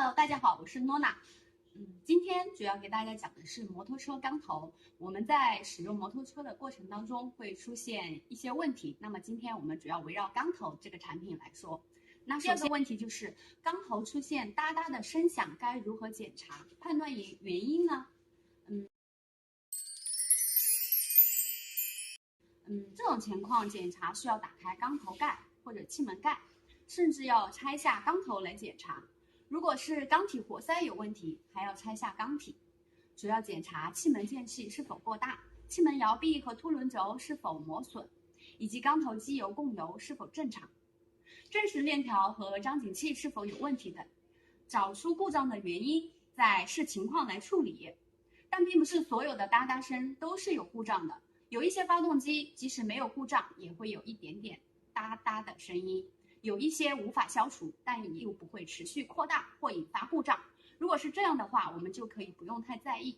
Hello，大家好，我是诺娜。今天主要给大家讲的是摩托车缸头。我们在使用摩托车的过程当中会出现一些问题，那么今天我们主要围绕缸头这个产品来说。那第二个问题就是缸头出现哒哒的声响，该如何检查、判断原因呢？这种情况检查需要打开缸头盖或者气门盖，甚至要拆下缸头来检查。如果是缸体活塞有问题，还要拆下缸体。主要检查气门间隙是否过大，气门摇臂和凸轮轴是否磨损，以及缸头机油供油是否正常，正时链条和张紧器是否有问题等，找出故障的原因，再视情况来处理。但并不是所有的哒哒声都是有故障的，有一些发动机即使没有故障，也会有一点点哒哒的声音。有一些无法消除，但又不会持续扩大或引发故障。如果是这样的话，我们就可以不用太在意。